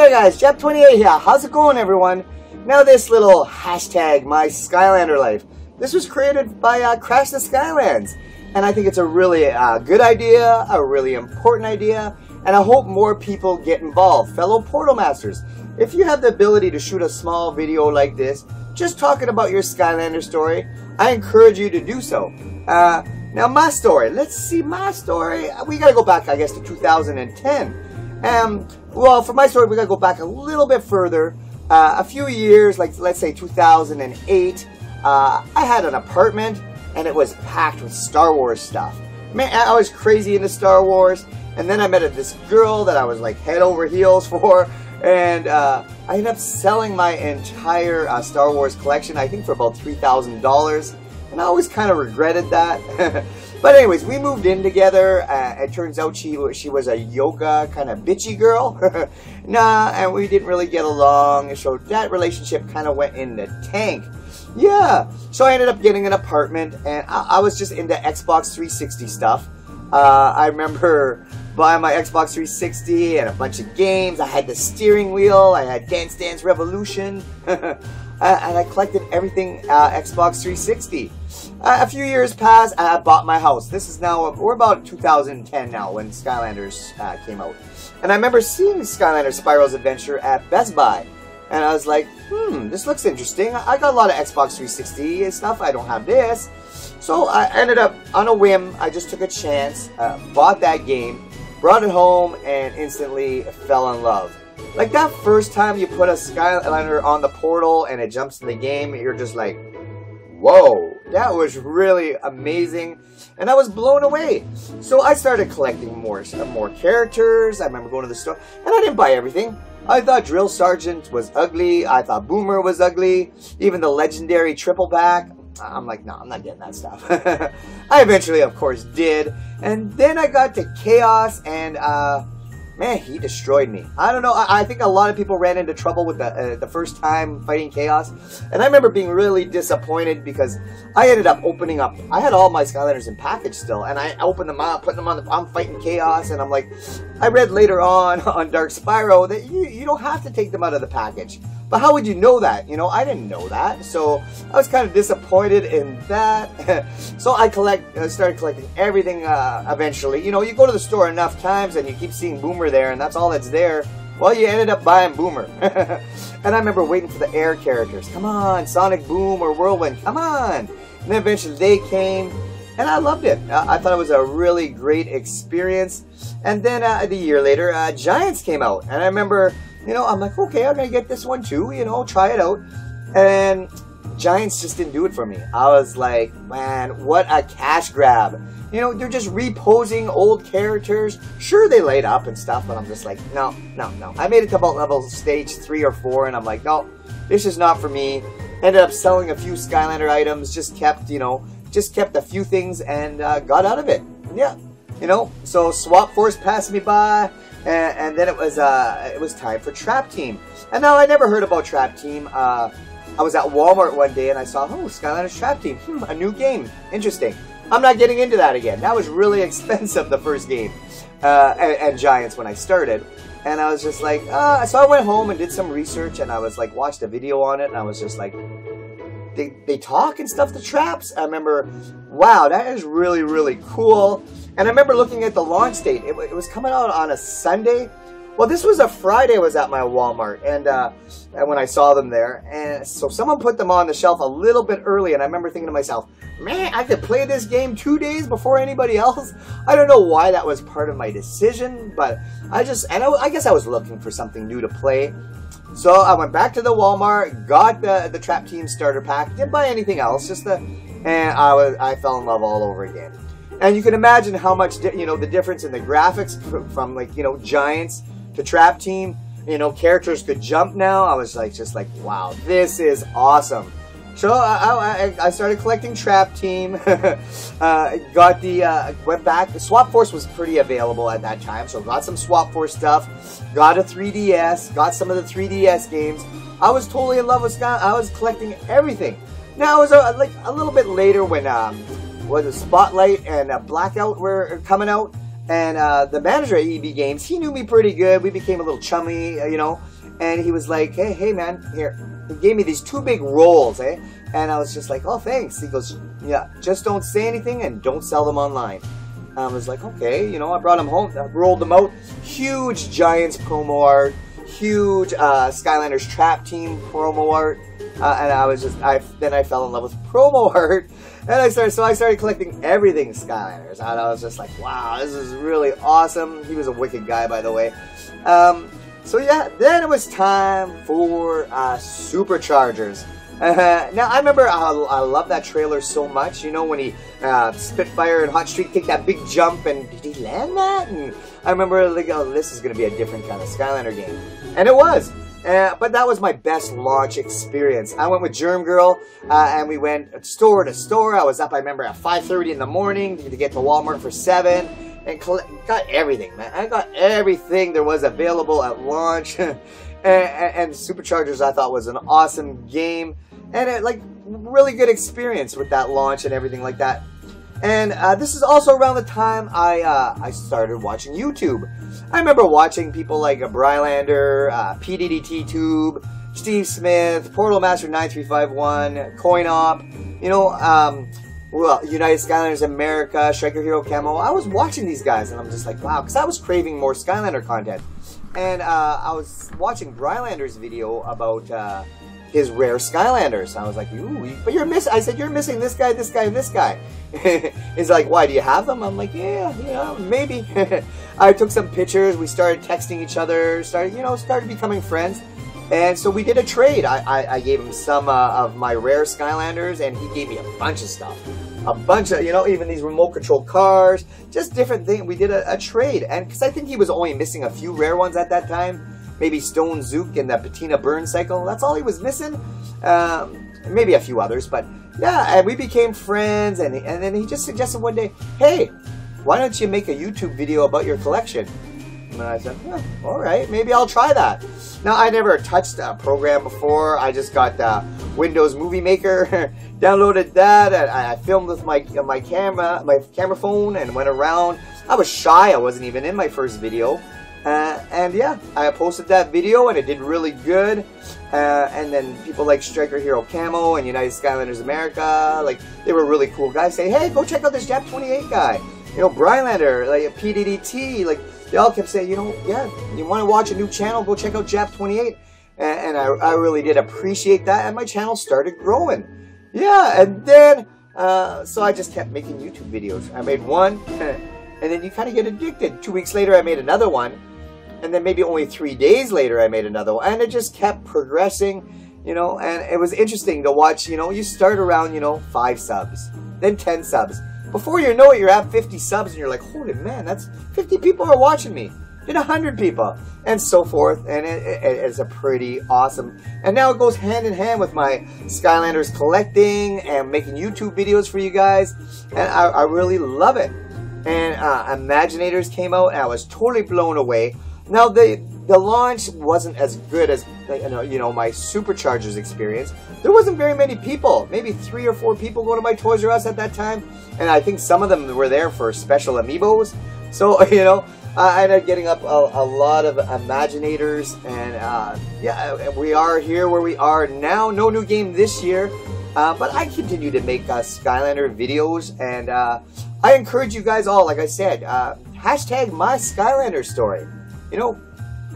there guys, JAP28 here. How's it going everyone? Now this little hashtag, My Skylander Life. This was created by Crash the Skylands. And I think it's a really good idea, a really important idea, and I hope more people get involved. Fellow Portal Masters, if you have the ability to shoot a small video like this, just talking about your Skylander story, I encourage you to do so. Now my story, let's see my story. We gotta go back, I guess, to 2010. Well, for my story, we gotta go back a little bit further. A few years, like let's say 2008, I had an apartment and it was packed with Star Wars stuff. Man, I was crazy into Star Wars, and then I met this girl that I was like head over heels for, and I ended up selling my entire Star Wars collection, I think for about $3,000, and I always kind of regretted that. But anyways, we moved in together. It turns out she was a yoga kind of bitchy girl. And we didn't really get along, so that relationship kind of went in the tank. Yeah, so I ended up getting an apartment, and I was just into Xbox 360 stuff. I remember buying my Xbox 360 and a bunch of games. I had the steering wheel, I had Dance Dance Revolution, and I collected everything Xbox 360. A few years passed, I bought my house. This is now, we're about 2010 now when Skylanders came out. And I remember seeing Skylanders Spiral's Adventure at Best Buy. And I was like, this looks interesting. I got a lot of Xbox 360 stuff. I don't have this. So I ended up, on a whim, I just took a chance, bought that game, brought it home, and instantly fell in love. Like that first time you put a Skylander on the portal and it jumps in the game, you're just like, whoa, that was really amazing. And I was blown away. So I started collecting more characters. I remember going to the store, and I didn't buy everything. I thought Drill Sergeant was ugly. I thought Boomer was ugly. Even the legendary triple pack. I'm like, no, I'm not getting that stuff. I eventually, of course, did. And then I got to Chaos, and man, he destroyed me. I don't know. I think a lot of people ran into trouble with the first time fighting Chaos. And I remember being really disappointed because I ended up opening up. I had all my Skylanders in package still. And I opened them up, putting them on I'm fighting Chaos. And I'm like, I read later on Dark Spyro that you don't have to take them out of the package. But how would you know that? You know, I didn't know that. So I was kind of disappointed in that. So I started collecting everything eventually. You know, you go to the store enough times and you keep seeing Boomer there, and that's all that's there. Well, you ended up buying Boomer. And I remember waiting for the air characters. Come on, Sonic Boom or Whirlwind, come on. And then eventually they came, and I loved it. I thought it was a really great experience. And then a year later, Giants came out. And I remember, you know, I'm like, okay, I'm going to get this one too, you know, try it out. And Giants just didn't do it for me. I was like, man, what a cash grab. You know, they're just reposing old characters. Sure, they laid up and stuff, but I'm just like, no, no, no. I made it to about level stage 3 or 4, and I'm like, no, this is not for me. Ended up selling a few Skylander items, just kept a few things and got out of it. Yeah, you know, so Swap Force passed me by, and then it was time for Trap Team. And now I never heard about Trap Team. I was at Walmart one day and I saw, oh, Skylanders Trap Team, a new game, interesting. I'm not getting into that again. That was really expensive, the first game, and Giants when I started. And I was just like, so I went home and did some research, and I was like, watched a video on it, and I was just like, they talk and stuff, the traps. I remember, wow, that is really, really cool. And I remember looking at the launch date. It was coming out on a Sunday. Well, this was a Friday. I was at my Walmart, and when I saw them there, and so someone put them on the shelf a little bit early, and I remember thinking to myself, man, I could play this game 2 days before anybody else. I don't know why that was part of my decision, but I guess I was looking for something new to play. So I went back to the Walmart, got the Trap Team starter pack, didn't buy anything else, and I fell in love all over again. And you can imagine how much, you know, the difference in the graphics from like, you know, Giants to Trap Team. You know, characters could jump now. I was like, just like, wow, this is awesome. So I started collecting Trap Team. Got went back. The Swap Force was pretty available at that time, so got some Swap Force stuff. Got a 3DS. Got some of the 3DS games. I was totally in love with Sky. I was collecting everything. Now it was like a little bit later when was it Spotlight and Blackout were coming out. And the manager at EB Games, he knew me pretty good. We became a little chummy, you know. and he was like, hey man, here. He gave me these 2 big rolls, eh? And I was just like, oh, thanks. He goes, yeah, just don't say anything and don't sell them online. I was like, okay, you know, I brought them home, I rolled them out. Huge Giants promo art, huge Skylanders Trap Team promo art, and I was just, then I fell in love with promo art, and I started collecting everything Skylanders, and I was just like, wow, this is really awesome. He was a wicked guy, by the way. So yeah, then it was time for Superchargers. Now, I remember I love that trailer so much. You know, when he Spitfire and Hot Streak take that big jump, and did he land that? And I remember, like, oh, this is going to be a different kind of Skylander game. And it was. But that was my best launch experience. I went with Germ Girl, and we went store to store. I was up, I remember, at 5:30 in the morning to get to Walmart for 7. And got everything, man. I got everything there was available at launch. and Superchargers, I thought, was an awesome game. And it, like, really good experience with that launch and everything like that. And this is also around the time I started watching YouTube. I remember watching people like Brylander, PDDT Tube, Steve Smith, Portal Master 9351, Coin Op, you know, well, United Skylanders America, Striker Hero Camo. I was watching these guys and I'm just like, wow, because I was craving more Skylander content. And I was watching Brylander's video about his rare Skylanders. I was like, ooh, but you're missing. I said, you're missing this guy, this guy, and this guy. He's like, why, do you have them? I'm like, yeah, maybe. I took some pictures. We started texting each other, started becoming friends. And so we did a trade. I gave him some of my rare Skylanders, and he gave me a bunch of stuff. A bunch of, even these remote control cars, just different things. We did a trade. And because I think he was only missing a few rare ones at that time. Maybe Stone Zook and the Patina Burn Cycle. That's all he was missing. Maybe a few others, but yeah, and we became friends. And then he just suggested one day, hey, why don't you make a YouTube video about your collection? And I said, yeah, all right, maybe I'll try that. Now, I never touched a program before. I just got Windows Movie Maker, downloaded that, and I filmed with my camera phone, and went around. I was shy. I wasn't even in my first video. And yeah, I posted that video, and it did really good. And then people like Striker Hero Camo and United Skylanders America, like, they were really cool guys, saying, hey, go check out this JAP28 guy. Brylander, like PDDT, like, they all kept saying, yeah, you want to watch a new channel, go check out JAP28. And I really did appreciate that, and my channel started growing. Yeah, and then, so I just kept making YouTube videos. I made one, and then you kind of get addicted. 2 weeks later, I made another one. And then maybe only 3 days later, I made another one. And it just kept progressing, and it was interesting to watch, you start around, 5 subs, then 10 subs. Before you know it, you're at 50 subs, and you're like, holy man, that's 50 people are watching me. Then 100 people, and so forth. And it's a pretty awesome. And now it goes hand in hand with my Skylanders collecting and making YouTube videos for you guys. And I really love it. And Imaginators came out, and I was totally blown away. Now, the launch wasn't as good as, my Superchargers experience. There wasn't very many people. Maybe 3 or 4 people going to my Toys R Us at that time. And I think some of them were there for special amiibos. So, I ended up getting up a lot of Imaginators. And, yeah, we are here where we are now. No new game this year. But I continue to make Skylander videos. And I encourage you guys all, like I said, hashtag My Skylanders Story.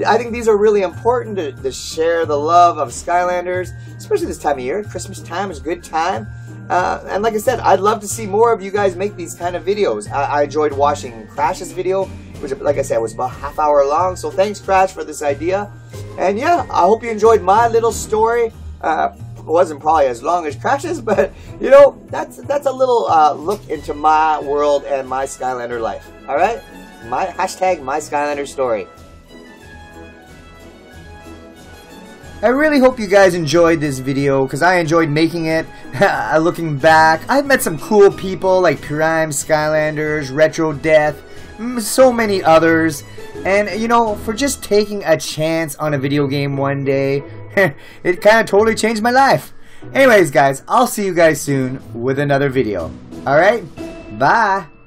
I think these are really important to share the love of Skylanders, especially this time of year. Christmas time is a good time. And like I said, I'd love to see more of you guys make these kind of videos. I enjoyed watching Crash's video, which, like I said, was about half hour long. So thanks, Crash, for this idea. And yeah, I hope you enjoyed my little story. It wasn't probably as long as Crash's, but, that's a little look into my world and my Skylander life. All right? Hashtag My Skylanders Story. I really hope you guys enjoyed this video, because I enjoyed making it. Looking back, I've met some cool people like Prime Skylanders, Retro Death, so many others. And, for just taking a chance on a video game one day, it kind of totally changed my life. Anyways, guys, I'll see you guys soon with another video. Alright? Bye!